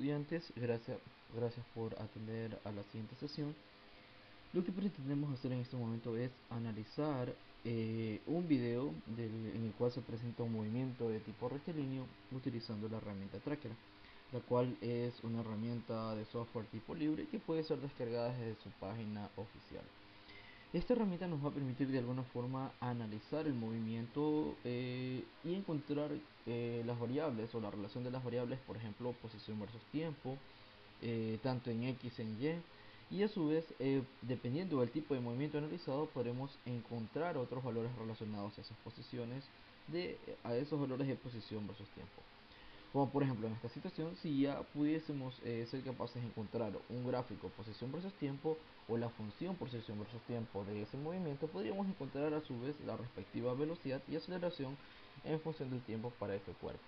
estudiantes, gracias por atender a la siguiente sesión. Lo que pretendemos hacer en este momento es analizar un video en el cual se presenta un movimiento de tipo rectilíneo utilizando la herramienta Tracker, la cual es una herramienta de software tipo libre que puede ser descargada desde su página oficial. Esta herramienta nos va a permitir de alguna forma analizar el movimiento y encontrar las variables o la relación de las variables, por ejemplo, posición versus tiempo, tanto en X en Y, y a su vez, dependiendo del tipo de movimiento analizado, podremos encontrar otros valores relacionados a esas posiciones, a esos valores de posición versus tiempo. Como por ejemplo en esta situación, si ya pudiésemos ser capaces de encontrar un gráfico posición versus tiempo o la función posición versus tiempo de ese movimiento, podríamos encontrar a su vez la respectiva velocidad y aceleración en función del tiempo para este cuerpo.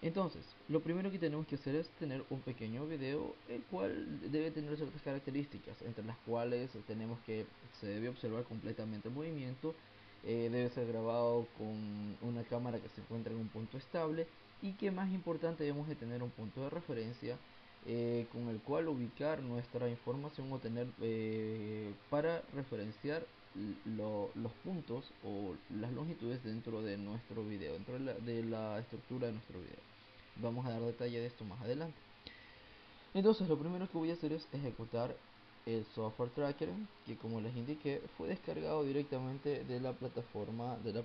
Entonces, lo primero que tenemos que hacer es tener un pequeño video, el cual debe tener ciertas características, entre las cuales tenemos que se debe observar completamente el movimiento, debe ser grabado con una cámara que se encuentre en un punto estable, y que más importante, debemos de tener un punto de referencia con el cual ubicar nuestra información o tener para referenciar los puntos o las longitudes dentro de nuestro video, dentro de la estructura de nuestro video. Vamos a dar detalle de esto más adelante. Entonces, lo primero que voy a hacer es ejecutar el software tracker, que como les indiqué fue descargado directamente de la plataforma la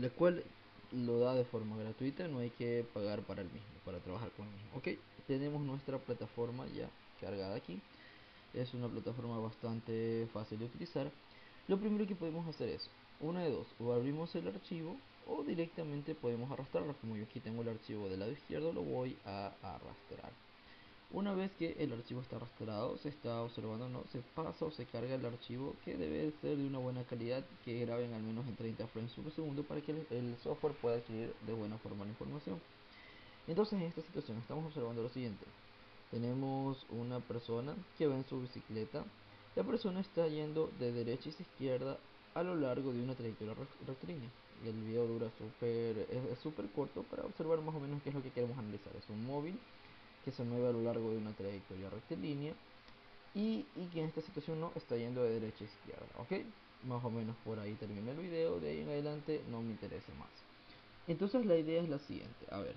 cual lo da de forma gratuita, no hay que pagar para el mismo, para trabajar con el mismo. Ok, tenemos nuestra plataforma ya cargada aquí. Es una plataforma bastante fácil de utilizar. Lo primero que podemos hacer es, una de dos, o abrimos el archivo o directamente podemos arrastrarlo. Como yo aquí tengo el archivo del lado izquierdo, lo voy a arrastrar. Una vez que el archivo está arrastrado, se está observando, no se pasa o se carga el archivo, que debe ser de una buena calidad, que graben al menos en 30 frames por segundo para que el software pueda adquirir de buena forma la información. Entonces, en esta situación estamos observando lo siguiente: tenemos una persona que va en su bicicleta. La persona está yendo de derecha a izquierda a lo largo de una trayectoria rectilínea. El video dura es súper corto para observar más o menos qué es lo que queremos analizar. Es un móvil que se mueve a lo largo de una trayectoria rectilínea y que en esta situación no está yendo de derecha a izquierda. Ok, más o menos por ahí termina el video. De ahí en adelante no me interesa más. Entonces la idea es la siguiente. A ver,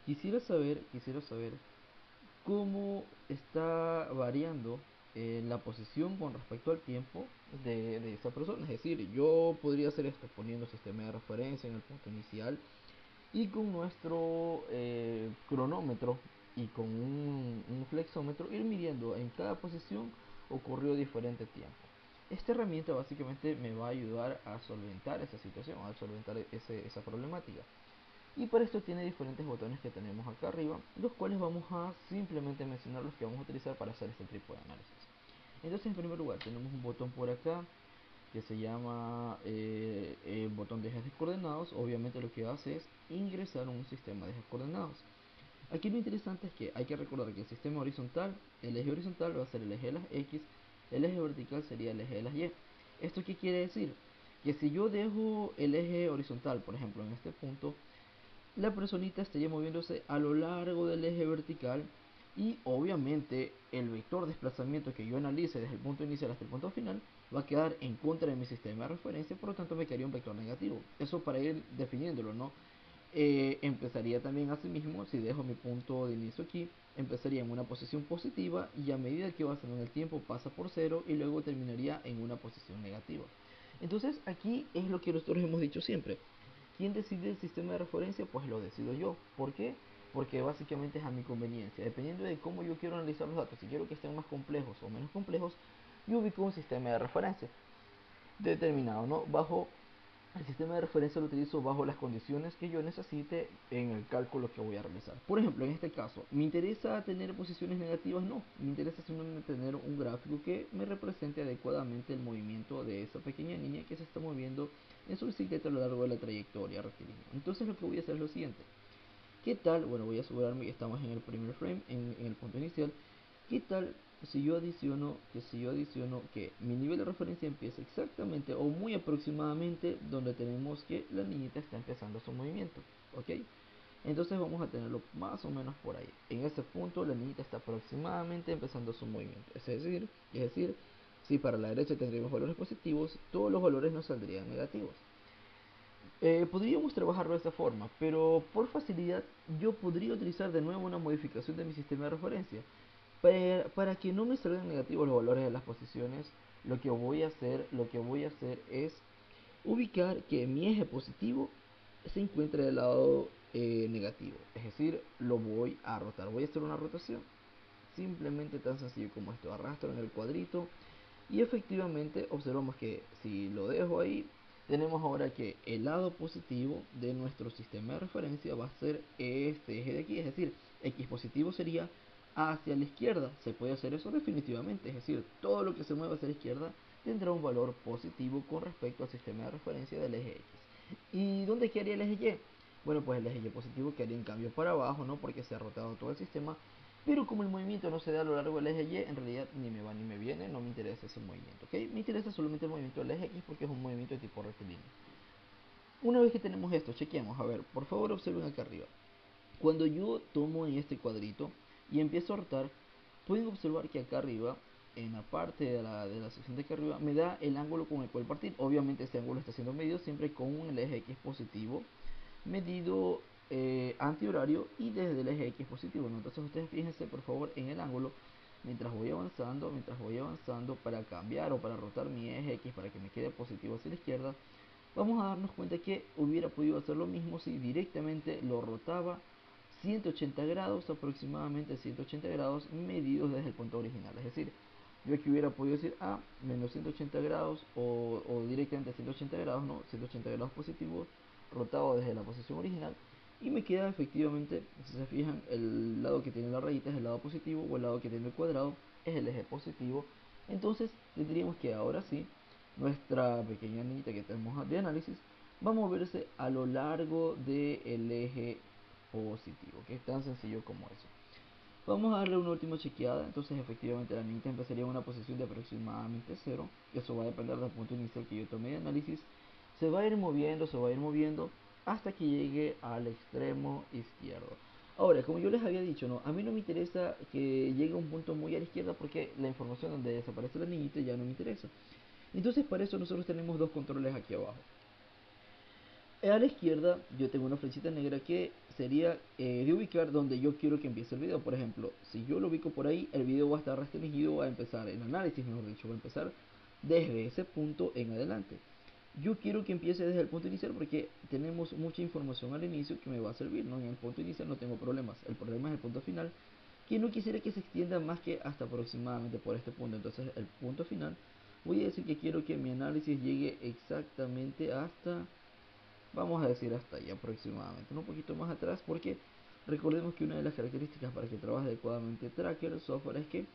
quisiera saber cómo está variando la posición con respecto al tiempo de esa persona. Es decir, yo podría hacer esto poniendo sistema de referencia en el punto inicial y con nuestro cronómetro y con un flexómetro ir midiendo en cada posición ocurrió diferente tiempo. Esta herramienta básicamente me va a ayudar a solventar esa situación, a solventar esa problemática. Y para esto tiene diferentes botones que tenemos acá arriba, los cuales vamos a simplemente mencionar los que vamos a utilizar para hacer este tipo de análisis. Entonces, en primer lugar, tenemos un botón por acá que se llama botón de ejes de coordenados. Obviamente lo que hace es ingresar un sistema de ejes coordenados. Aquí lo interesante es que hay que recordar que el sistema horizontal, el eje horizontal va a ser el eje de las X, el eje vertical sería el eje de las Y. ¿Esto qué quiere decir? Que si yo dejo el eje horizontal, por ejemplo, en este punto, la personita estaría moviéndose a lo largo del eje vertical y obviamente el vector de desplazamiento que yo analice desde el punto inicial hasta el punto final va a quedar en contra de mi sistema de referencia, por lo tanto me quedaría un vector negativo. Eso para ir definiéndolo, ¿no? Empezaría también asimismo, si dejo mi punto de inicio aquí, empezaría en una posición positiva y a medida que va pasando en el tiempo pasa por cero y luego terminaría en una posición negativa. Entonces aquí es lo que nosotros hemos dicho siempre: ¿quién decide el sistema de referencia? Pues lo decido yo. ¿Por qué? Porque básicamente es a mi conveniencia. Dependiendo de cómo yo quiero analizar los datos, si quiero que estén más complejos o menos complejos, yo ubico un sistema de referencia determinado, ¿no? El sistema de referencia lo utilizo bajo las condiciones que yo necesite en el cálculo que voy a realizar. Por ejemplo, en este caso, ¿me interesa tener posiciones negativas? No, me interesa simplemente tener un gráfico que me represente adecuadamente el movimiento de esa pequeña niña que se está moviendo en su bicicleta a lo largo de la trayectoria rectilínea. Entonces lo que voy a hacer es lo siguiente: ¿qué tal? Bueno, voy a asegurarme que estamos en el primer frame, en el punto inicial. ¿Qué tal si yo adiciono que mi nivel de referencia empieza exactamente o muy aproximadamente donde tenemos que la niñita está empezando su movimiento? ¿Ok? Entonces vamos a tenerlo más o menos por ahí. En ese punto la niñita está aproximadamente empezando su movimiento. Es decir, si para la derecha tendríamos valores positivos, todos los valores nos saldrían negativos. Podríamos trabajarlo de esta forma, pero por facilidad yo podría utilizar de nuevo una modificación de mi sistema de referencia. Para que no me salgan negativos los valores de las posiciones, lo que voy a hacer es ubicar que mi eje positivo se encuentra del lado negativo. Es decir, lo voy a rotar. Voy a hacer una rotación. Simplemente tan sencillo como esto. Arrastro en el cuadrito. Y efectivamente observamos que si lo dejo ahí, tenemos ahora que el lado positivo de nuestro sistema de referencia va a ser este eje de aquí. Es decir, X positivo sería hacia la izquierda. ¿Se puede hacer eso? Definitivamente. Es decir, todo lo que se mueva hacia la izquierda tendrá un valor positivo con respecto al sistema de referencia del eje X. ¿Y dónde quedaría el eje Y? Bueno, pues el eje Y positivo quedaría en cambio para abajo, ¿no? Porque se ha rotado todo el sistema. Pero como el movimiento no se da a lo largo del eje Y, en realidad ni me va ni me viene, no me interesa ese movimiento, ¿ok? Me interesa solamente el movimiento del eje X porque es un movimiento de tipo rectilíneo. Una vez que tenemos esto, chequeamos. A ver, por favor observen acá arriba. Cuando yo tomo en este cuadrito y empiezo a rotar, pueden observar que acá arriba, en la parte de la sección de acá arriba, me da el ángulo con el cual partir. Obviamente este ángulo está siendo medido siempre con el eje X positivo, medido antihorario y desde el eje X positivo, ¿no? Entonces ustedes fíjense por favor en el ángulo mientras voy avanzando para cambiar o para rotar mi eje X para que me quede positivo hacia la izquierda. Vamos a darnos cuenta que hubiera podido hacer lo mismo si directamente lo rotaba 180 grados, aproximadamente 180 grados medidos desde el punto original. Es decir, yo aquí hubiera podido decir menos 180 grados o directamente 180 grados, no, 180 grados positivos, rotado desde la posición original. Y me queda efectivamente, si se fijan, el lado que tiene la rayita es el lado positivo o el lado que tiene el cuadrado es el eje positivo. Entonces tendríamos que ahora sí, nuestra pequeña niñita que tenemos de análisis va a moverse a lo largo del eje positivo, que es tan sencillo como eso. Vamos a darle una última chequeada. Entonces efectivamente la niñita empezaría en una posición de aproximadamente 0. Eso va a depender del punto inicial que yo tome de análisis. Se va a ir moviendo hasta que llegue al extremo izquierdo. Ahora, como yo les había dicho, ¿no? A mí no me interesa que llegue a un punto muy a la izquierda porque la información donde desaparece la niñita ya no me interesa. Entonces para eso nosotros tenemos dos controles aquí abajo. A la izquierda yo tengo una flechita negra que sería de ubicar donde yo quiero que empiece el video. Por ejemplo, si yo lo ubico por ahí, el video va a estar restringido a empezar el análisis, mejor dicho, va a empezar desde ese punto en adelante. Yo quiero que empiece desde el punto inicial porque tenemos mucha información al inicio que me va a servir, ¿no? En el punto inicial no tengo problemas. El problema es el punto final, que no quisiera que se extienda más que hasta aproximadamente por este punto. Entonces, el punto final, voy a decir que quiero que mi análisis llegue exactamente hasta, vamos a decir hasta ahí aproximadamente, un poquito más atrás, porque recordemos que una de las características para que trabaje adecuadamente Tracker software es que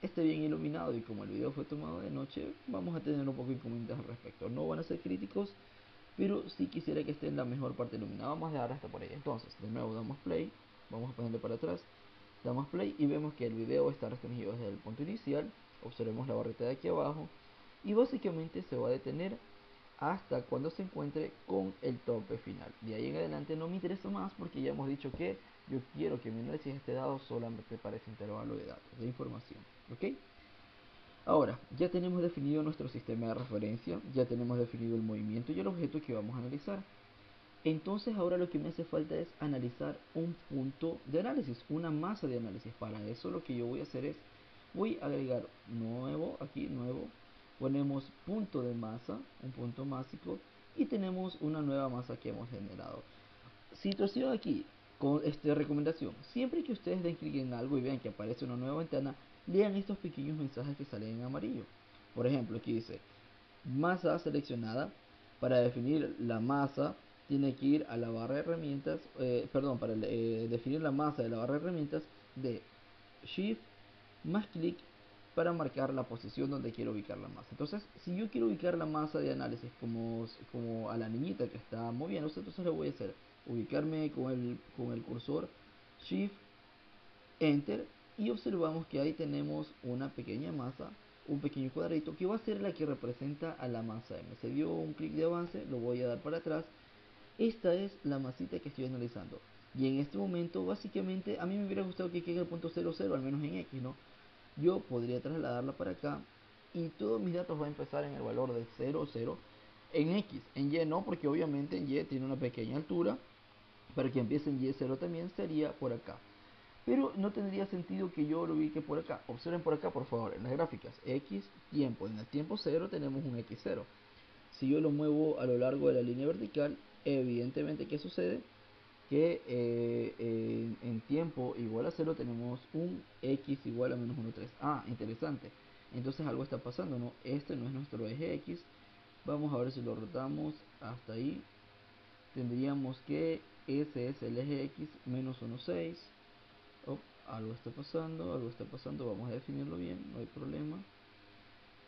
esté bien iluminado, y como el video fue tomado de noche, vamos a tener un poco de inconvenientes al respecto. No van a ser críticos, pero sí quisiera que esté en la mejor parte iluminada. Vamos a dejar hasta por ahí. Entonces, de nuevo damos play, vamos a ponerle para atrás, damos play y vemos que el video está restringido desde el punto inicial. Observemos la barrita de aquí abajo y básicamente se va a detener hasta cuando se encuentre con el tope final. De ahí en adelante no me interesa más porque ya hemos dicho que yo quiero que mi análisis esté dado solamente para ese intervalo de datos, de información. ¿Ok? Ahora, ya tenemos definido nuestro sistema de referencia, ya tenemos definido el movimiento y el objeto que vamos a analizar. Entonces ahora lo que me hace falta es analizar un punto de análisis, una masa de análisis. Para eso lo que yo voy a hacer es, voy a agregar nuevo, aquí nuevo, ponemos punto de masa, un punto másico, y tenemos una nueva masa que hemos generado. Situación aquí, con recomendación, siempre que ustedes den clic en algo y vean que aparece una nueva ventana, lean estos pequeños mensajes que salen en amarillo. Por ejemplo, aquí dice, masa seleccionada. Para definir la masa tiene que ir a la barra de herramientas, perdón, para definir la masa de la barra de herramientas, de Shift más clic para marcar la posición donde quiero ubicar la masa. Entonces, si yo quiero ubicar la masa de análisis como a la niñita que está moviéndose, entonces lo voy a hacer, ubicarme con el cursor Shift Enter, y observamos que ahí tenemos una pequeña masa, un pequeño cuadrito que va a ser la que representa a la masa M. Se dio un clic de avance, lo voy a dar para atrás. Esta es la masita que estoy analizando. Y en este momento, básicamente, a mí me hubiera gustado que quede el punto 0, 0, al menos en X, ¿no? Yo podría trasladarla para acá y todos mis datos van a empezar en el valor de 0, 0 en X. En Y no, porque obviamente en Y tiene una pequeña altura. Para que empiece en Y0 también sería por acá. Pero no tendría sentido que yo lo ubique por acá. Observen por acá, por favor, en las gráficas. X, tiempo. En el tiempo 0 tenemos un X0. Si yo lo muevo a lo largo de la línea vertical, evidentemente, ¿qué sucede? Que en tiempo igual a 0 tenemos un X igual a menos 1,3. Ah, interesante. Entonces algo está pasando, ¿no? Este no es nuestro eje X. Vamos a ver si lo rotamos hasta ahí. Tendríamos que ese es el eje X menos 1,6. Oh, algo está pasando, algo está pasando. Vamos a definirlo bien, no hay problema.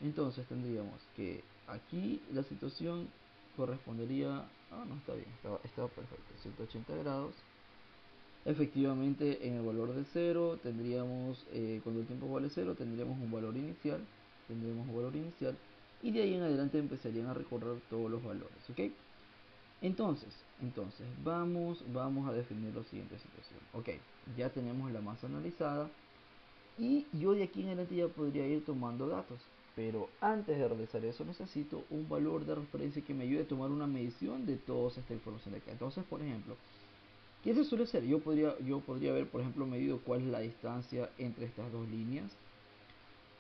Entonces tendríamos que aquí la situación correspondería... Ah, no, está bien, estaba perfecto. 180 grados. Efectivamente, en el valor de 0 tendríamos, cuando el tiempo vale 0, tendríamos un valor inicial. Tendríamos un valor inicial. Y de ahí en adelante empezarían a recorrer todos los valores, ¿ok? Entonces, vamos a definir la siguiente situación. Ok, ya tenemos la masa analizada y yo de aquí en adelante ya podría ir tomando datos. Pero antes de realizar eso necesito un valor de referencia que me ayude a tomar una medición de toda esta información de acá. Entonces, por ejemplo, ¿qué se suele hacer? Yo podría haber, por ejemplo, medido cuál es la distancia entre estas dos líneas.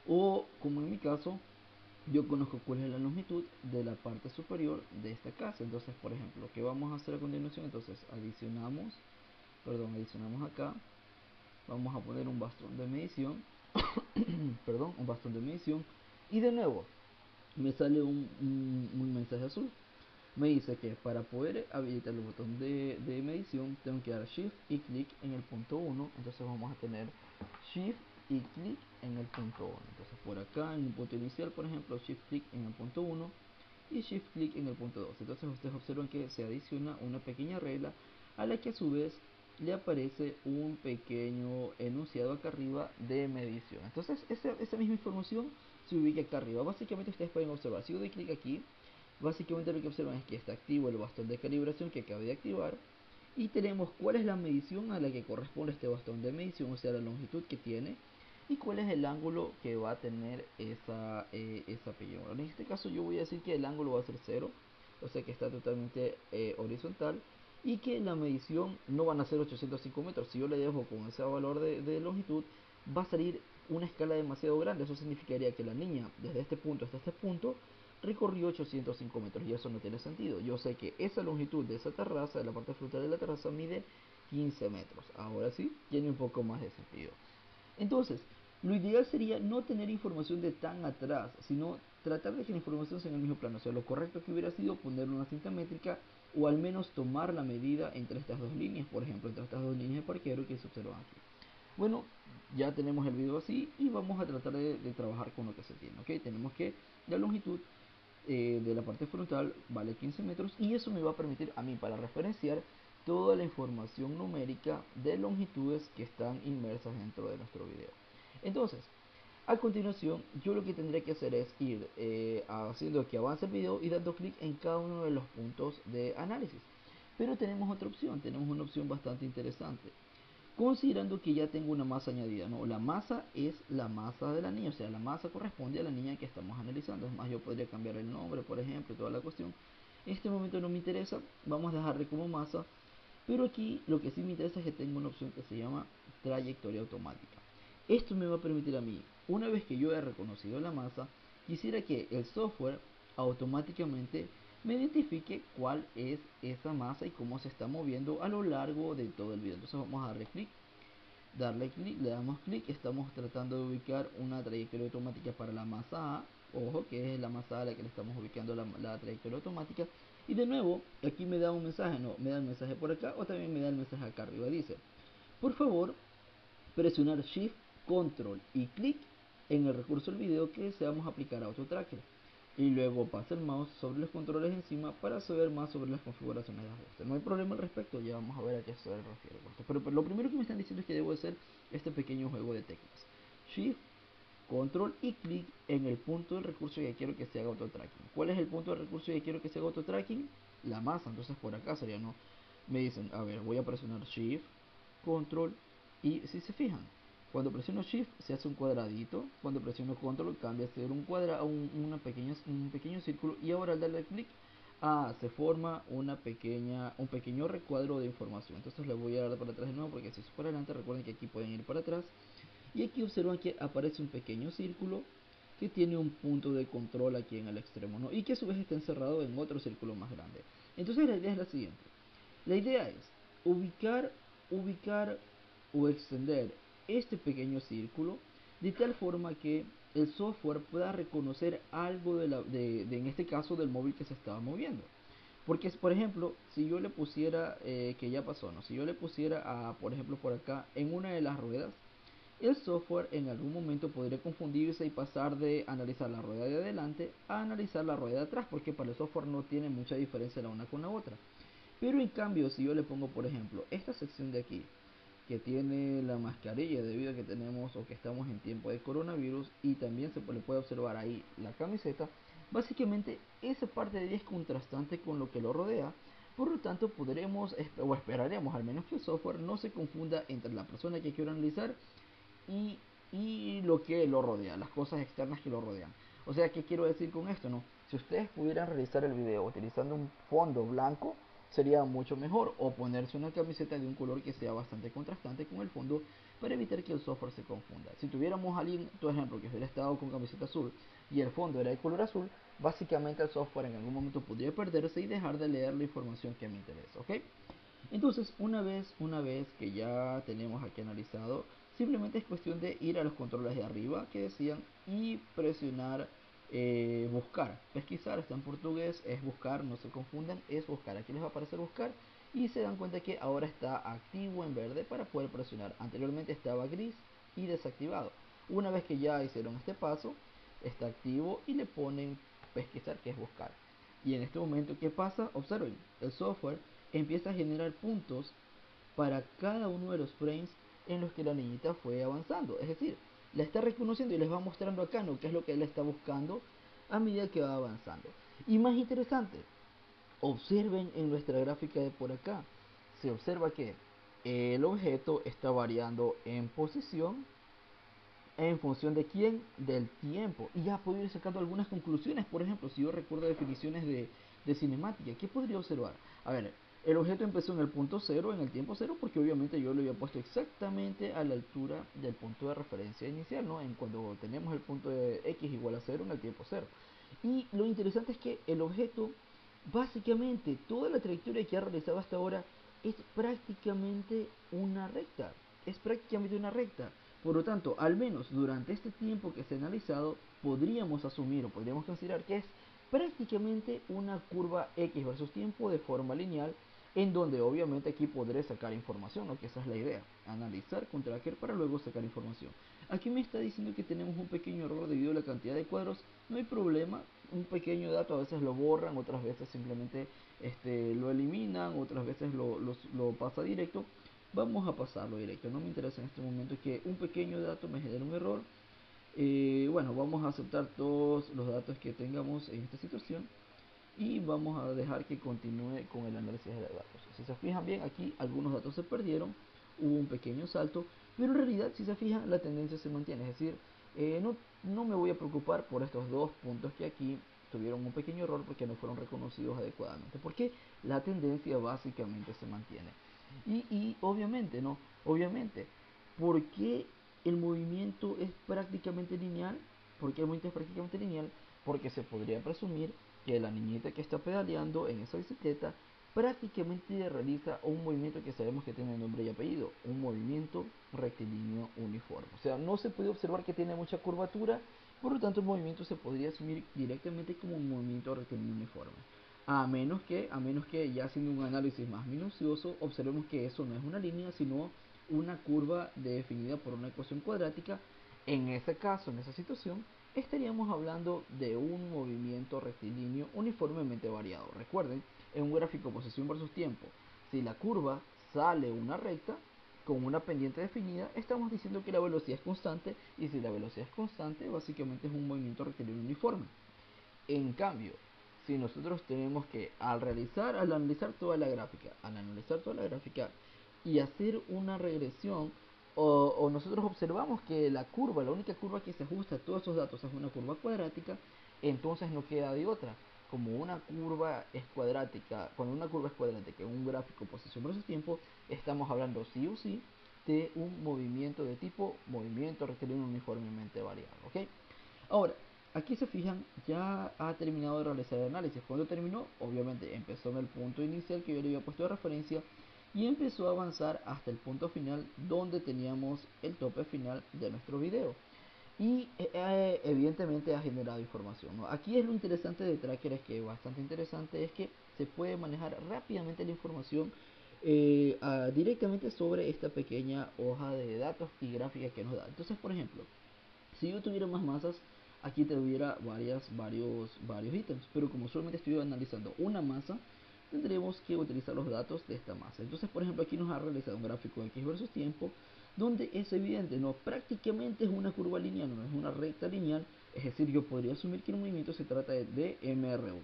O, como en mi caso, yo conozco cuál es la longitud de la parte superior de esta casa. Entonces, por ejemplo, ¿qué vamos a hacer a continuación? Entonces, adicionamos acá, vamos a poner un bastón de medición, perdón, un bastón de medición, y de nuevo, me sale un mensaje azul. Me dice que para poder habilitar el botón de medición, tengo que dar Shift y clic en el punto 1. Entonces vamos a tener Shift y clic en el punto 1. Entonces por acá en el punto inicial, por ejemplo, Shift clic en el punto 1 y Shift clic en el punto 2. Entonces ustedes observan que se adiciona una pequeña regla a la que a su vez le aparece un pequeño enunciado acá arriba de medición. Entonces esa misma información se ubica acá arriba. Básicamente ustedes pueden observar, si yo doy clic aquí, básicamente lo que observan es que está activo el bastón de calibración que acabo de activar y tenemos cuál es la medición a la que corresponde este bastón de medición, o sea la longitud que tiene, y cuál es el ángulo que va a tener esa pequeña. En este caso yo voy a decir que el ángulo va a ser 0, o sea que está totalmente horizontal, y que la medición no van a ser 805 metros. Si yo le dejo con ese valor de longitud, va a salir una escala demasiado grande. Eso significaría que la niña desde este punto hasta este punto recorrió 805 metros y eso no tiene sentido. Yo sé que esa longitud de esa terraza, de la parte frontal de la terraza, mide 15 metros. Ahora sí, tiene un poco más de sentido. Entonces, lo ideal sería no tener información de tan atrás, sino tratar de que la información sea en el mismo plano. O sea, lo correcto que hubiera sido poner una cinta métrica o al menos tomar la medida entre estas dos líneas, por ejemplo, entre estas dos líneas de parqueadero que se observan aquí. Bueno, ya tenemos el video así y vamos a tratar de trabajar con lo que se tiene, ¿ok? Tenemos que la longitud de la parte frontal vale 15 metros y eso me va a permitir a mí para referenciar toda la información numérica de longitudes que están inmersas dentro de nuestro video. Entonces, a continuación, yo lo que tendré que hacer es ir haciendo que avance el video y dando clic en cada uno de los puntos de análisis. Pero tenemos una opción bastante interesante. Considerando que ya tengo una masa añadida, ¿no? La masa es la masa de la niña, o sea, la masa corresponde a la niña que estamos analizando. Es más, yo podría cambiar el nombre, por ejemplo, y toda la cuestión. En este momento no me interesa, vamos a dejarle como masa. Pero aquí lo que sí me interesa es que tengo una opción que se llama trayectoria automática. Esto me va a permitir a mí, una vez que yo he reconocido la masa, quisiera que el software automáticamente me identifique cuál es esa masa y cómo se está moviendo a lo largo de todo el video. Entonces vamos a darle clic, le damos clic, estamos tratando de ubicar una trayectoria automática para la masa A, ojo que es la masa a la que le estamos ubicando la trayectoria automática, y de nuevo aquí me da un mensaje, no, me da el mensaje por acá o también me da el mensaje acá arriba, dice, por favor presionar Shift, Control y clic en el recurso del video que deseamos aplicar a Auto Tracker y luego pasa el mouse sobre los controles encima para saber más sobre las configuraciones de ajuste. No hay problema al respecto, ya vamos a ver a qué se refiere esto. Pero lo primero que me están diciendo es que debo hacer este pequeño juego de teclas. Shift, Control y clic en el punto del recurso que quiero que se haga auto tracking. ¿Cuál es el punto del recurso que quiero que se haga auto tracking? La masa, entonces por acá sería, ¿no? Me dicen, a ver, voy a presionar Shift, Control, y si se fijan, cuando presiono Shift se hace un cuadradito, cuando presiono Control cambia a ser un cuadrado, un pequeño círculo, y ahora al darle clic, se forma un pequeño recuadro de información. Entonces le voy a dar para atrás de nuevo, porque si es para adelante, recuerden que aquí pueden ir para atrás, y aquí observan que aparece un pequeño círculo que tiene un punto de control aquí en el extremo, ¿no? Y que a su vez está encerrado en otro círculo más grande. Entonces la idea es la siguiente. La idea es ubicar o extender este pequeño círculo de tal forma que el software pueda reconocer algo en este caso del móvil que se estaba moviendo. Porque, por ejemplo, si yo le pusiera, que ya pasó, ¿no? Si yo le pusiera, por ejemplo, por acá, en una de las ruedas, el software en algún momento podría confundirse y pasar de analizar la rueda de adelante a analizar la rueda de atrás, porque para el software no tiene mucha diferencia la una con la otra. Pero en cambio, si yo le pongo, por ejemplo, esta sección de aquí, que tiene la mascarilla debido a que tenemos o que estamos en tiempo de coronavirus, y también le puede observar ahí la camiseta, básicamente esa parte de ahí es contrastante con lo que lo rodea. Por lo tanto, podremos o esperaremos al menos que el software no se confunda entre la persona que quiero analizar y, y lo que lo rodea, las cosas externas que lo rodean. O sea, ¿qué quiero decir con esto? No, si ustedes pudieran realizar el video utilizando un fondo blanco, sería mucho mejor, o ponerse una camiseta de un color que sea bastante contrastante con el fondo para evitar que el software se confunda. Si tuviéramos a alguien, por ejemplo, que hubiera estado con camiseta azul y el fondo era de color azul, básicamente el software en algún momento podría perderse y dejar de leer la información que me interesa, ¿ok? Entonces, una vez que ya tenemos aquí analizado, simplemente es cuestión de ir a los controles de arriba que decían y presionar buscar. Pesquisar está en portugués, es buscar, no se confundan, es buscar. Aquí les va a aparecer buscar y se dan cuenta que ahora está activo en verde para poder presionar. Anteriormente estaba gris y desactivado. Una vez que ya hicieron este paso, está activo y le ponen pesquisar, que es buscar. Y en este momento, ¿qué pasa? Observen, el software empieza a generar puntos para cada uno de los frames en los que la niñita fue avanzando. Es decir, la está reconociendo y les va mostrando acá, ¿no?, qué es lo que él está buscando a medida que va avanzando. Y más interesante, observen en nuestra gráfica de por acá, se observa que el objeto está variando en posición en función de quién, del tiempo. Y ya puedo ir sacando algunas conclusiones. Por ejemplo, si yo recuerdo definiciones de cinemática, ¿qué podría observar? A ver, el objeto empezó en el punto cero, en el tiempo cero, porque obviamente yo lo había puesto exactamente a la altura del punto de referencia inicial, ¿no? En cuando tenemos el punto de x igual a cero en el tiempo cero. Y lo interesante es que el objeto, básicamente, toda la trayectoria que ha realizado hasta ahora es prácticamente una recta. Es prácticamente una recta. Por lo tanto, al menos durante este tiempo que se ha analizado, podríamos asumir o podríamos considerar que es prácticamente una curva x versus tiempo de forma lineal, en donde obviamente aquí podré sacar información, ¿no? Que esa es la idea, analizar con tracker para luego sacar información. Aquí me está diciendo que tenemos un pequeño error debido a la cantidad de cuadros. No hay problema, un pequeño dato a veces lo borran, otras veces simplemente lo eliminan, otras veces lo pasa directo. Vamos a pasarlo directo, no me interesa en este momento que un pequeño dato me genere un error. Bueno, vamos a aceptar todos los datos que tengamos en esta situación y vamos a dejar que continúe con el análisis de datos. Si se fijan bien, aquí algunos datos se perdieron, hubo un pequeño salto, pero en realidad, si se fijan, la tendencia se mantiene. Es decir, no me voy a preocupar por estos dos puntos que aquí tuvieron un pequeño error porque no fueron reconocidos adecuadamente, porque la tendencia básicamente se mantiene. Y obviamente, ¿no? Obviamente, ¿por qué el movimiento es prácticamente lineal? ¿Por qué el movimiento es prácticamente lineal? Porque se podría presumir que la niñita que está pedaleando en esa bicicleta prácticamente realiza un movimiento que sabemos que tiene nombre y apellido, un movimiento rectilíneo uniforme. O sea, no se puede observar que tiene mucha curvatura, por lo tanto el movimiento se podría asumir directamente como un movimiento rectilíneo uniforme. A menos que ya haciendo un análisis más minucioso, observemos que eso no es una línea, sino una curva definida por una ecuación cuadrática. En ese caso, en esa situación, estaríamos hablando de un movimiento rectilíneo uniformemente variado. Recuerden, en un gráfico posición versus tiempo, si la curva sale una recta con una pendiente definida, estamos diciendo que la velocidad es constante, y si la velocidad es constante, básicamente es un movimiento rectilíneo uniforme. En cambio, si nosotros tenemos que al analizar toda la gráfica y hacer una regresión, o nosotros observamos que la única curva que se ajusta a todos esos datos es una curva cuadrática, entonces no queda de otra. Como una curva es cuadrática, cuando una curva es cuadrática en un gráfico posición versus tiempo, estamos hablando sí o sí de un movimiento de tipo movimiento rectilíneo uniformemente variable, ¿ok? Ahora, aquí se fijan, ya ha terminado de realizar el análisis. Cuando terminó, obviamente empezó en el punto inicial que yo le había puesto de referencia y empezó a avanzar hasta el punto final donde teníamos el tope final de nuestro video. Y evidentemente ha generado información, ¿no? Aquí es lo interesante de Tracker, es que bastante interesante, es que se puede manejar rápidamente la información directamente sobre esta pequeña hoja de datos y gráficas que nos da. Entonces, por ejemplo, si yo tuviera más masas, aquí tuviera varios ítems, pero como solamente estoy analizando una masa, tendremos que utilizar los datos de esta masa. Entonces, por ejemplo, aquí nos ha realizado un gráfico X versus tiempo, donde es evidente, no, prácticamente es una curva lineal, no es una recta lineal, es decir, yo podría asumir que el movimiento se trata de MRU.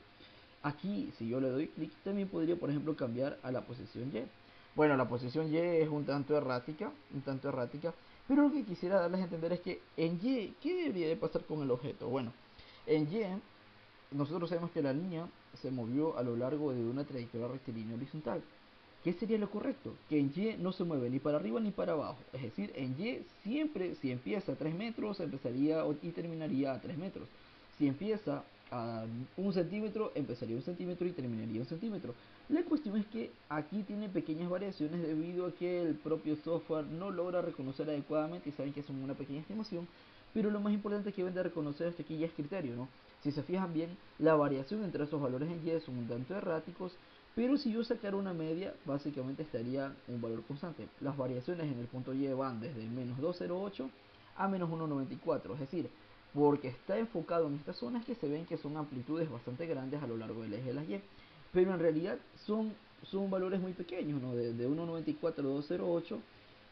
Aquí, si yo le doy clic, también podría, por ejemplo, cambiar a la posición Y. Bueno, la posición Y es un tanto errática, pero lo que quisiera darles a entender es que en Y, ¿qué debería de pasar con el objeto? Bueno, en Y, nosotros sabemos que la línea se movió a lo largo de una trayectoria rectilínea horizontal. ¿Qué sería lo correcto? Que en Y no se mueve ni para arriba ni para abajo. Es decir, en Y siempre, si empieza a 3 metros, empezaría y terminaría a 3 metros. Si empieza a 1 centímetro, empezaría 1 centímetro y terminaría 1 centímetro. La cuestión es que aquí tiene pequeñas variaciones debido a que el propio software no logra reconocer adecuadamente, y saben que es una pequeña estimación, pero lo más importante que deben de reconocer es que aquí ya es criterio, ¿no? Si se fijan bien, la variación entre esos valores en Y son un tanto erráticos, pero si yo sacara una media, básicamente estaría un valor constante. Las variaciones en el punto Y van desde menos 2,08 a menos 1,94, es decir, porque está enfocado en estas zonas que se ven que son amplitudes bastante grandes a lo largo del eje de las Y, pero en realidad son valores muy pequeños, ¿no? De 1,94 a 2,08,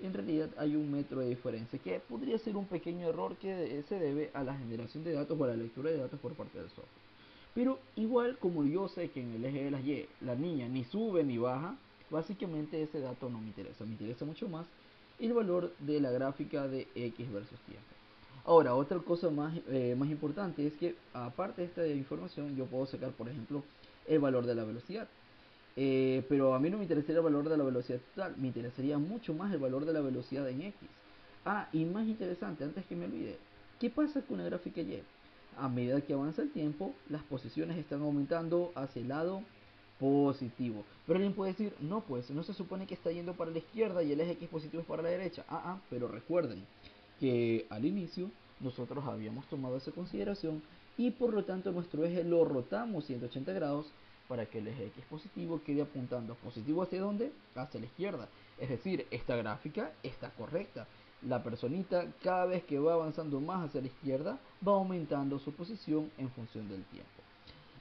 en realidad hay 1 metro de diferencia, que podría ser un pequeño error que se debe a la generación de datos o a la lectura de datos por parte del software. Pero igual, como yo sé que en el eje de las Y la niña ni sube ni baja, básicamente ese dato no me interesa mucho más el valor de la gráfica de X versus tiempo. Ahora, otra cosa más importante es que aparte de esta información yo puedo sacar, por ejemplo, el valor de la velocidad. Pero a mí no me interesaría el valor de la velocidad total, me interesaría mucho más el valor de la velocidad en X. Y más interesante, antes que me olvide, ¿qué pasa con la gráfica Y? A medida que avanza el tiempo, las posiciones están aumentando hacia el lado positivo. Pero alguien puede decir, no, pues no se supone que está yendo para la izquierda y el eje X positivo es para la derecha. Pero recuerden que al inicio nosotros habíamos tomado esa consideración y por lo tanto nuestro eje lo rotamos 180 grados para que el eje X positivo quede apuntando positivo hacia dónde, hacia la izquierda. Es decir, esta gráfica está correcta. La personita cada vez que va avanzando más hacia la izquierda va aumentando su posición en función del tiempo.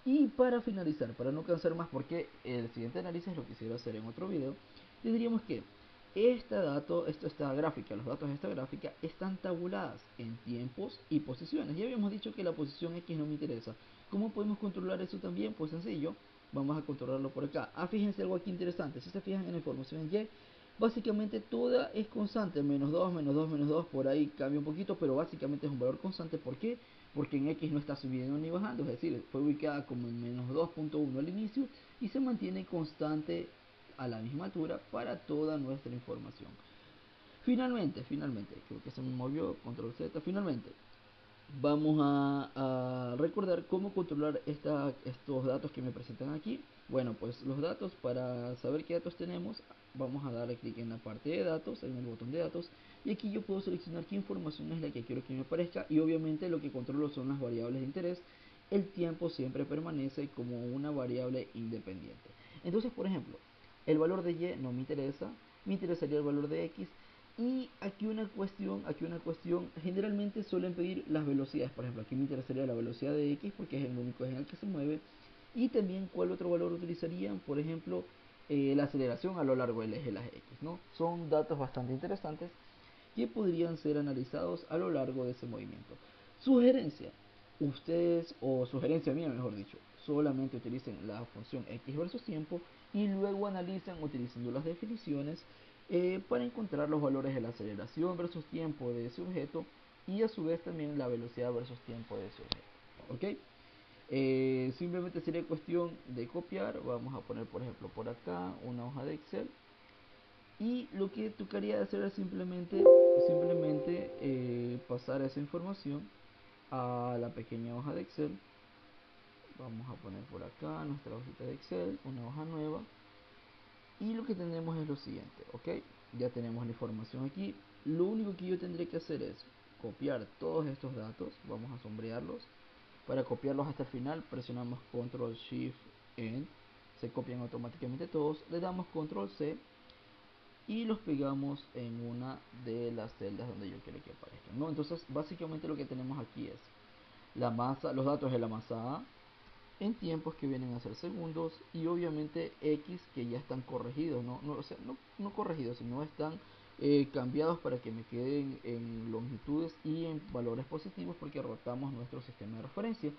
Y para finalizar, para no cansar más, porque el siguiente análisis lo quisiera hacer en otro video, tendríamos que esta gráfica, los datos de esta gráfica están tabuladas en tiempos y posiciones. Ya habíamos dicho que la posición X no me interesa. ¿Cómo podemos controlar eso también? Pues sencillo, vamos a controlarlo por acá. Fíjense algo aquí interesante, si se fijan en la información en Y, básicamente toda es constante, menos 2, menos 2, menos 2, por ahí cambia un poquito, pero básicamente es un valor constante. ¿Por qué? Porque en X no está subiendo ni bajando, es decir, fue ubicada como en menos 2,1 al inicio y se mantiene constante a la misma altura para toda nuestra información. Finalmente, creo que se me movió, control Z, finalmente, vamos a recordar cómo controlar estos datos que me presentan aquí. Bueno, pues los datos, para saber qué datos tenemos, vamos a darle clic en la parte de datos, en el botón de datos, y aquí yo puedo seleccionar qué información es la que quiero que me aparezca, y obviamente lo que controlo son las variables de interés. El tiempo siempre permanece como una variable independiente. Entonces, por ejemplo, el valor de Y no me interesa, me interesaría el valor de X. Y aquí una cuestión, generalmente suelen pedir las velocidades. Por ejemplo, aquí me interesaría la velocidad de X porque es el único eje en el que se mueve. Y también cuál otro valor utilizarían, por ejemplo, la aceleración a lo largo del eje de las X, ¿no? Son datos bastante interesantes que podrían ser analizados a lo largo de ese movimiento. Sugerencia, ustedes, o sugerencia mía mejor dicho, solamente utilicen la función x versus tiempo y luego analicen utilizando las definiciones para encontrar los valores de la aceleración versus tiempo de ese objeto y a su vez también la velocidad versus tiempo de ese objeto. ¿Ok? Simplemente sería cuestión de copiar. Vamos a poner por ejemplo por acá una hoja de Excel y lo que tocaría hacer es simplemente pasar esa información a la pequeña hoja de Excel. Vamos a poner por acá nuestra hojita de Excel, una hoja nueva, y lo que tenemos es lo siguiente. Ok, ya tenemos la información aquí. Lo único que yo tendré que hacer es copiar todos estos datos. Vamos a sombrearlos. Para copiarlos hasta el final presionamos control shift N, se copian automáticamente todos. Le damos control C y los pegamos en una de las celdas donde yo quiero que aparezcan, ¿no? Entonces básicamente lo que tenemos aquí es la masa, los datos de la masa A en tiempos que vienen a ser segundos y obviamente X que ya están corregidos, no corregidos, sino están cambiados para que me queden en longitudes y en valores positivos porque rotamos nuestro sistema de referencia.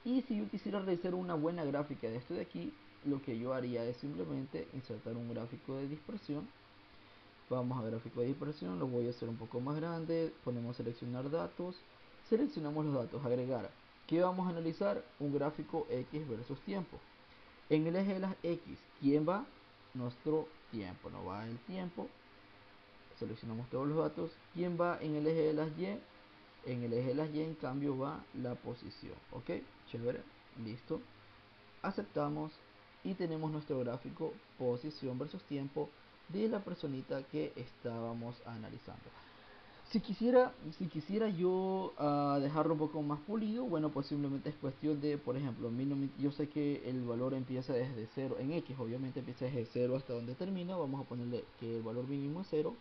Y si yo quisiera realizar una buena gráfica de esto de aquí, lo que yo haría es simplemente insertar un gráfico de dispersión. Vamos a gráfico de dispersión, lo voy a hacer un poco más grande, ponemos seleccionar datos, seleccionamos los datos, agregar. ¿Qué vamos a analizar? Un gráfico X versus tiempo. En el eje de las X, ¿quién va? Nuestro tiempo, no va el tiempo. Seleccionamos todos los datos. ¿Quién va en el eje de las Y? En el eje de las Y, en cambio, va la posición. ¿Ok? Chévere, listo. Aceptamos y tenemos nuestro gráfico posición versus tiempo de la personita que estábamos analizando. Si quisiera yo dejarlo un poco más pulido, bueno, pues simplemente es cuestión de, por ejemplo, yo sé que el valor empieza desde 0 en X, obviamente empieza desde 0 hasta donde termina. Vamos a ponerle que el valor mínimo es 0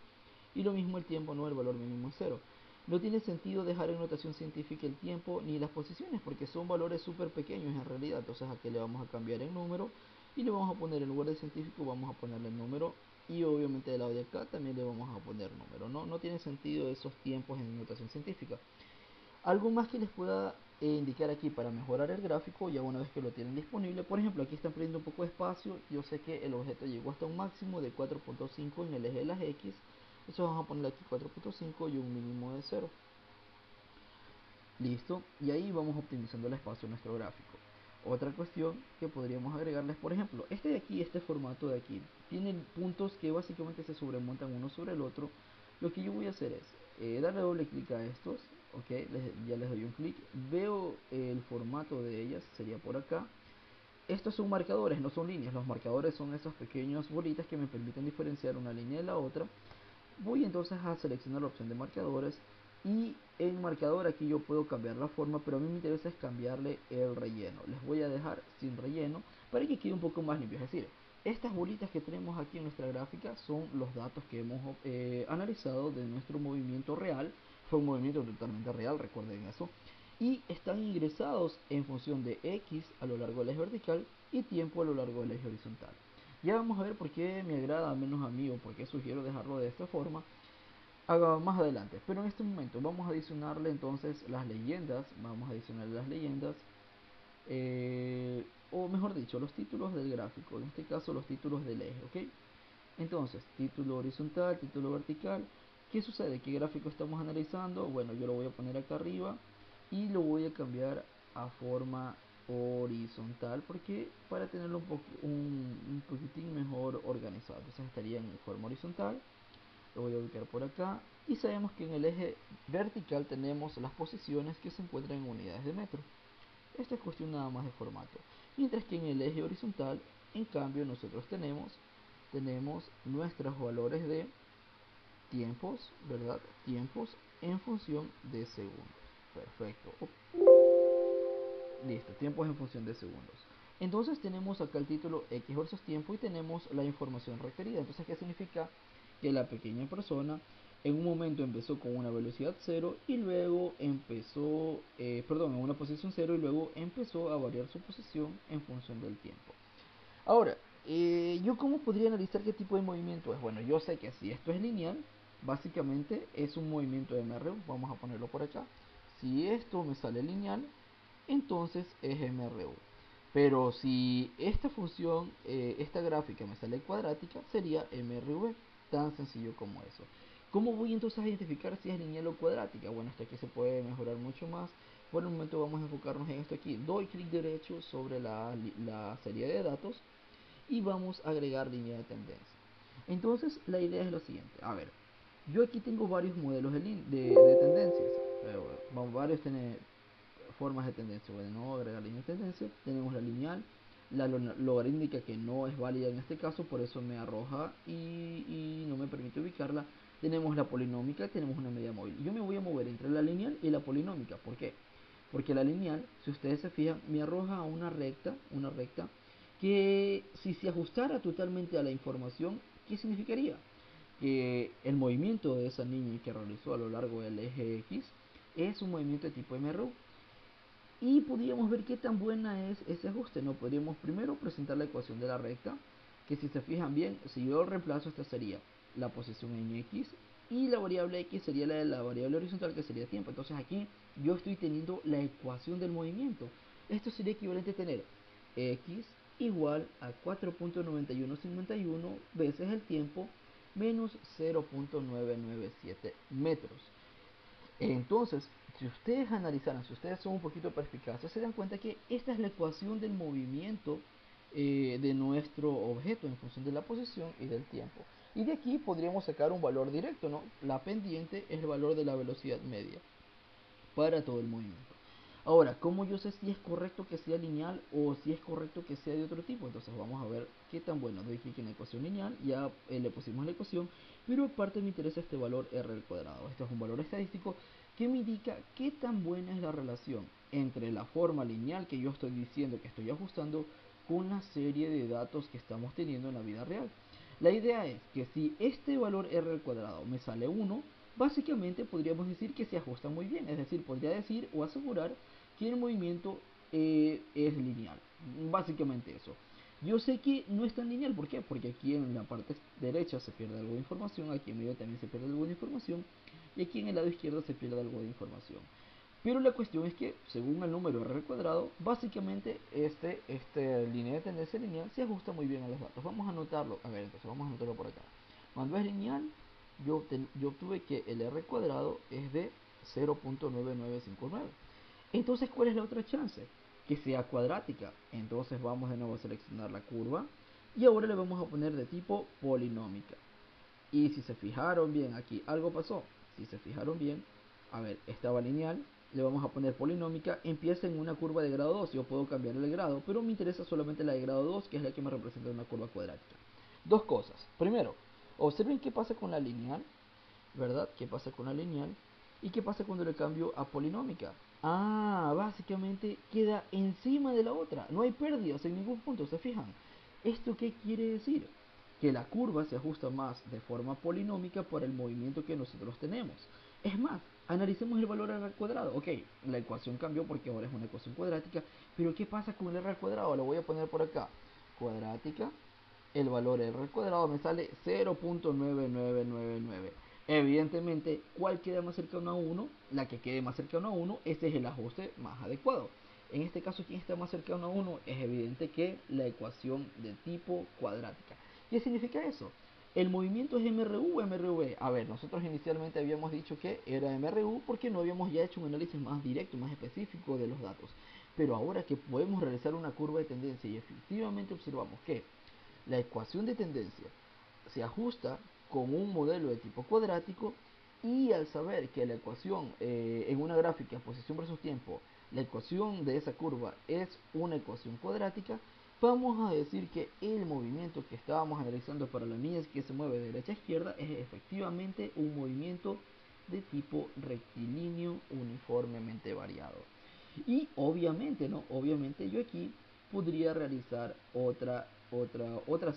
y lo mismo el tiempo, no, el valor mínimo es 0. No tiene sentido dejar en notación científica el tiempo ni las posiciones porque son valores súper pequeños en realidad. Entonces aquí le vamos a cambiar el número y le vamos a poner, en lugar de científico, vamos a ponerle el número, y obviamente del lado de acá también le vamos a poner número. No tiene sentido esos tiempos en notación científica. Algo más que les pueda indicar aquí para mejorar el gráfico ya una vez que lo tienen disponible. Por ejemplo, aquí están perdiendo un poco de espacio. Yo sé que el objeto llegó hasta un máximo de 4.5 en el eje de las X. Entonces vamos a ponerle aquí 4.5 y un mínimo de 0. Listo. Y ahí vamos optimizando el espacio en nuestro gráfico. Otra cuestión que podríamos agregarles, por ejemplo, este de aquí, este formato de aquí, tienen puntos que básicamente se sobremontan uno sobre el otro. Lo que yo voy a hacer es darle doble clic a estos, ok, ya les doy un clic, veo el formato de ellas, sería por acá. Estos son marcadores, no son líneas. Los marcadores son esas pequeñas bolitas que me permiten diferenciar una línea de la otra. Voy entonces a seleccionar la opción de marcadores y en marcador aquí yo puedo cambiar la forma, pero a mí me interesa es cambiarle el relleno. Les voy a dejar sin relleno para que quede un poco más limpio. Es decir, estas bolitas que tenemos aquí en nuestra gráfica son los datos que hemos analizado de nuestro movimiento real. Fue un movimiento totalmente real, recuerden eso. Y están ingresados en función de X a lo largo del eje vertical y tiempo a lo largo del eje horizontal. Ya vamos a ver por qué me agrada menos a mí o por qué sugiero dejarlo de esta forma más adelante. Pero en este momento vamos a adicionarle entonces las leyendas. Vamos a adicionarle las leyendas. O mejor dicho, los títulos del gráfico. En este caso los títulos del eje. ¿Ok? Entonces, título horizontal, título vertical. ¿Qué sucede? ¿Qué gráfico estamos analizando? Bueno, yo lo voy a poner acá arriba y lo voy a cambiar a forma horizontal porque para tenerlo un poquitín mejor organizado. Entonces estaría en forma horizontal. Lo voy a ubicar por acá y sabemos que en el eje vertical tenemos las posiciones que se encuentran en unidades de metro. Esta es cuestión nada más de formato. Mientras que en el eje horizontal, en cambio, nosotros tenemos nuestros valores de tiempos, ¿verdad? Tiempos en función de segundos. Perfecto. Listo, tiempos en función de segundos. Entonces tenemos acá el título X versus tiempo y tenemos la información requerida. Entonces, ¿qué significa? Que la pequeña persona en un momento empezó con una velocidad 0 y luego empezó, en una posición 0 y luego empezó a variar su posición en función del tiempo. Ahora, ¿yo cómo podría analizar qué tipo de movimiento es? Bueno, yo sé que si esto es lineal, básicamente es un movimiento de MRU. Vamos a ponerlo por acá. Si esto me sale lineal, entonces es MRU. Pero si esta función, esta gráfica me sale cuadrática, sería MRV, tan sencillo como eso. ¿Cómo voy entonces a identificar si es lineal o cuadrática? Bueno, esto aquí se puede mejorar mucho más. Por el momento vamos a enfocarnos en esto aquí. Doy clic derecho sobre la serie de datos y vamos a agregar línea de tendencia. Entonces la idea es lo siguiente. A ver, yo aquí tengo varios modelos de tendencias. Vamos, varios formas de tendencia. Bueno, no agregar línea de tendencia. Tenemos la lineal, la logarítmica, que no es válida en este caso, por eso me arroja y no me permite ubicarla. Tenemos la polinómica, tenemos una media móvil. Yo me voy a mover entre la lineal y la polinómica. ¿Por qué? Porque la lineal, si ustedes se fijan, me arroja una recta que si se ajustara totalmente a la información, ¿qué significaría? Que el movimiento de esa niña que realizó a lo largo del eje X es un movimiento de tipo MRU. Y podríamos ver qué tan buena es ese ajuste. No podríamos primero presentar la ecuación de la recta, que si se fijan bien, si yo reemplazo, esta sería la posición en X y la variable X sería la de la variable horizontal, que sería tiempo. Entonces aquí yo estoy teniendo la ecuación del movimiento. Esto sería equivalente a tener X igual a 4.9151 veces el tiempo menos 0.997 metros. Entonces, si ustedes analizaran, si ustedes son un poquito perspicaces, se dan cuenta que esta es la ecuación del movimiento de nuestro objeto en función de la posición y del tiempo. Y de aquí podríamos sacar un valor directo, ¿no? La pendiente es el valor de la velocidad media para todo el movimiento. Ahora, ¿cómo yo sé si es correcto que sea lineal o si es correcto que sea de otro tipo? Entonces vamos a ver qué tan bueno. Doy clic en la ecuación lineal, ya le pusimos la ecuación, pero aparte me interesa este valor r al cuadrado. Este es un valor estadístico que me indica qué tan buena es la relación entre la forma lineal que yo estoy diciendo que estoy ajustando con la serie de datos que estamos teniendo en la vida real. La idea es que si este valor r al cuadrado me sale 1, básicamente podríamos decir que se ajusta muy bien. Es decir, podría decir o asegurar que el movimiento es lineal. Básicamente eso. Yo sé que no es tan lineal, ¿por qué? Porque aquí en la parte derecha se pierde algo de información, aquí en medio también se pierde algo de información, y aquí en el lado izquierdo se pierde algo de información. Pero la cuestión es que, según el número r al cuadrado, básicamente esta línea de tendencia lineal se ajusta muy bien a los datos. Vamos a anotarlo, a ver, entonces vamos a anotarlo por acá. Cuando es lineal, yo obtuve que el r al cuadrado es de 0.9959. Entonces, ¿cuál es la otra chance? Que sea cuadrática. Entonces vamos de nuevo a seleccionar la curva y ahora le vamos a poner de tipo polinómica. Y si se fijaron bien, aquí algo pasó. Si se fijaron bien, a ver, estaba lineal, le vamos a poner polinómica, empieza en una curva de grado 2. Yo puedo cambiar el grado, pero me interesa solamente la de grado 2, que es la que me representa una curva cuadrática. Dos cosas. Primero, observen qué pasa con la lineal, ¿verdad? ¿Qué pasa con la lineal? ¿Y qué pasa cuando le cambio a polinómica? Ah, básicamente queda encima de la otra. No hay pérdidas en ningún punto, ¿se fijan? ¿Esto qué quiere decir? Que la curva se ajusta más de forma polinómica por el movimiento que nosotros tenemos. Es más, analicemos el valor r al cuadrado. Ok, la ecuación cambió porque ahora es una ecuación cuadrática, pero ¿qué pasa con el r al cuadrado? Lo voy a poner por acá. Cuadrática, el valor r al cuadrado me sale 0.9999. Evidentemente, ¿cuál queda más cercano a 1? La que quede más cercano a 1, ese es el ajuste más adecuado. En este caso, ¿quién está más cercano a 1? Es evidente que la ecuación de tipo cuadrática. ¿Qué significa eso? ¿El movimiento es MRU o MRV? A ver, nosotros inicialmente habíamos dicho que era MRU porque no habíamos ya hecho un análisis más directo, más específico de los datos. Pero ahora que podemos realizar una curva de tendencia y efectivamente observamos que la ecuación de tendencia se ajusta con un modelo de tipo cuadrático, y al saber que la ecuación en una gráfica posición versus tiempo, la ecuación de esa curva es una ecuación cuadrática, vamos a decir que el movimiento que estábamos analizando para la niña que se mueve de derecha a izquierda es efectivamente un movimiento de tipo rectilíneo uniformemente variado. Y obviamente, ¿no? Obviamente yo aquí podría realizar otra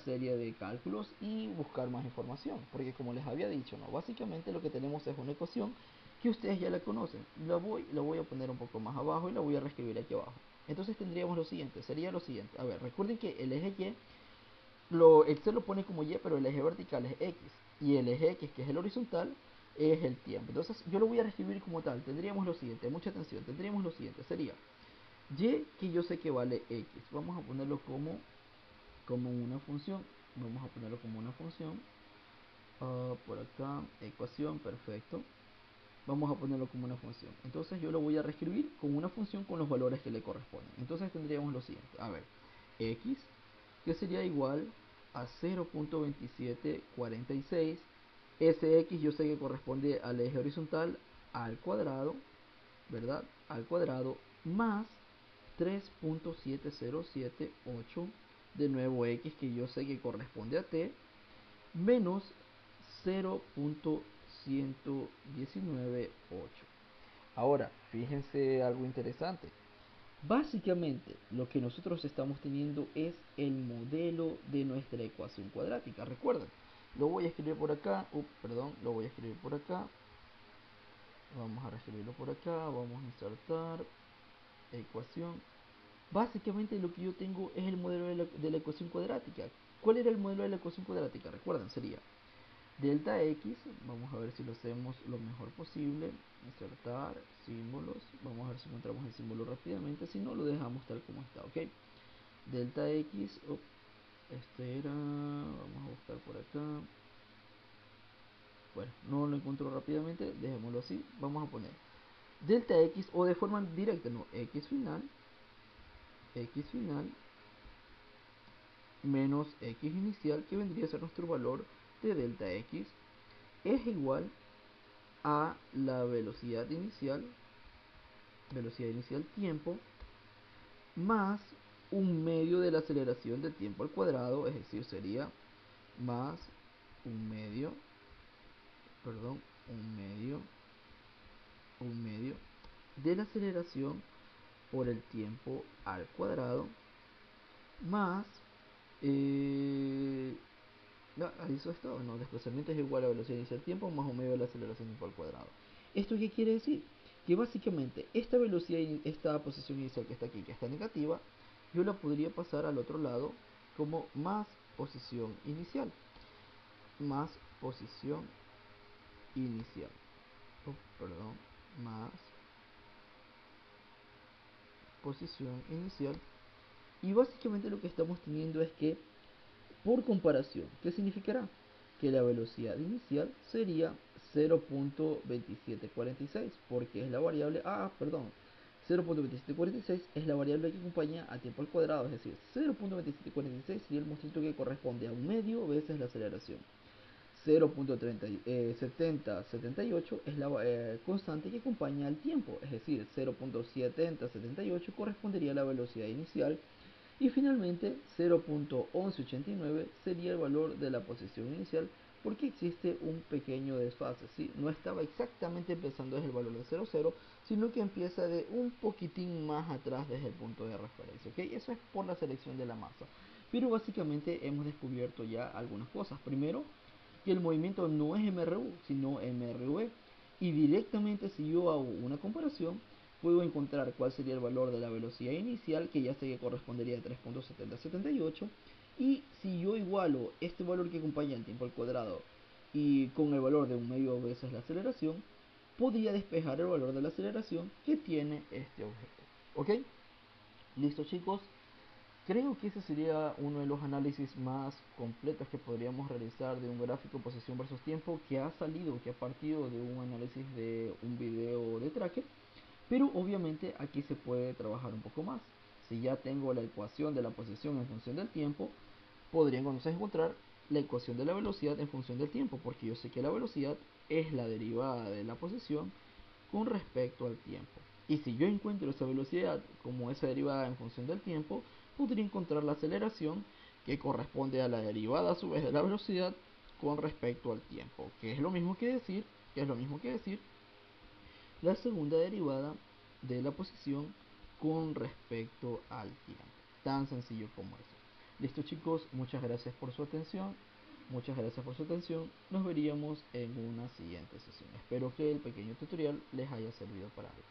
serie de cálculos y buscar más información, porque como les había dicho, ¿no? Básicamente lo que tenemos es una ecuación que ustedes ya la conocen. La voy a poner un poco más abajo y la voy a reescribir aquí abajo. Entonces tendríamos lo siguiente, sería lo siguiente. A ver, recuerden que el eje Y, Excel lo pone como Y, pero el eje vertical es X. Y el eje X, que es el horizontal, es el tiempo. Entonces yo lo voy a reescribir como tal. Tendríamos lo siguiente, mucha atención, tendríamos lo siguiente, sería Y que yo sé que vale x. Vamos a ponerlo como una función. Vamos a ponerlo como una función. Por acá, ecuación, perfecto. Vamos a ponerlo como una función. Entonces yo lo voy a reescribir con una función con los valores que le corresponden. Entonces tendríamos lo siguiente. A ver, x, que sería igual a 0.2746. Ese x yo sé que corresponde al eje horizontal al cuadrado, ¿verdad? Al cuadrado más 3.7078, de nuevo x que yo sé que corresponde a t, menos 0.1198. Ahora, fíjense algo interesante. Básicamente, lo que nosotros estamos teniendo es el modelo de nuestra ecuación cuadrática. Recuerden, lo voy a escribir por acá. Perdón, lo voy a escribir por acá. Vamos a reescribirlo por acá. Vamos a insertar ecuación. Básicamente lo que yo tengo es el modelo de la ecuación cuadrática. ¿Cuál era el modelo de la ecuación cuadrática? Recuerden, sería delta x. Vamos a ver si lo hacemos lo mejor posible. Insertar símbolos. Vamos a ver si encontramos el símbolo rápidamente. Si no, lo dejamos tal como está, ¿ok? Delta x. Este era... Vamos a buscar por acá. Bueno, no lo encuentro rápidamente. Dejémoslo así. Vamos a poner delta x, o de forma directa, no, x final menos x inicial, que vendría a ser nuestro valor de delta x, es igual a la velocidad inicial tiempo, más un medio de la aceleración del tiempo al cuadrado, es decir, sería más un medio, perdón, un medio de la aceleración por el tiempo al cuadrado, más eso es todo, ¿no? Desplazamiento es igual a velocidad inicial tiempo más un medio de la aceleración tiempo al cuadrado. ¿Esto qué quiere decir? Que básicamente esta velocidad, esta posición inicial que está aquí, que está negativa, yo la podría pasar al otro lado como más posición inicial. Más posición inicial. Perdón, más posición inicial. Y básicamente lo que estamos teniendo es que, por comparación, ¿qué significará? Que la velocidad inicial sería 0.2746, porque es la variable, perdón, 0.2746 es la variable que acompaña a tiempo al cuadrado, es decir, 0.2746 sería el monstruito que corresponde a un medio veces la aceleración. 0.7078 es la constante que acompaña al tiempo, es decir, 0.7078 correspondería a la velocidad inicial. Y finalmente 0.1189 sería el valor de la posición inicial, porque existe un pequeño desfase, ¿sí? No estaba exactamente empezando desde el valor de 0,0, sino que empieza de un poquitín más atrás desde el punto de referencia, ¿ok? Eso es por la selección de la masa. Pero básicamente hemos descubierto ya algunas cosas. Primero, que el movimiento no es MRU, sino MRV. Y directamente, si yo hago una comparación, puedo encontrar cuál sería el valor de la velocidad inicial, que ya sé que correspondería a 3.7078. Y si yo igualo este valor que acompaña el tiempo al cuadrado y con el valor de un medio veces la aceleración, podría despejar el valor de la aceleración que tiene este objeto. ¿Ok? Listo, chicos. Creo que ese sería uno de los análisis más completos que podríamos realizar de un gráfico posición versus tiempo, que ha salido, que ha partido de un análisis de un video de tracker. Pero obviamente aquí se puede trabajar un poco más. Si ya tengo la ecuación de la posición en función del tiempo, podría entonces encontrar la ecuación de la velocidad en función del tiempo, porque yo sé que la velocidad es la derivada de la posición con respecto al tiempo. Y si yo encuentro esa velocidad como esa derivada en función del tiempo, podría encontrar la aceleración, que corresponde a la derivada a su vez de la velocidad con respecto al tiempo, que es lo mismo que decir, la segunda derivada de la posición con respecto al tiempo. Tan sencillo como eso. Listo, chicos, muchas gracias por su atención. Nos veríamos en una siguiente sesión. Espero que el pequeño tutorial les haya servido para algo.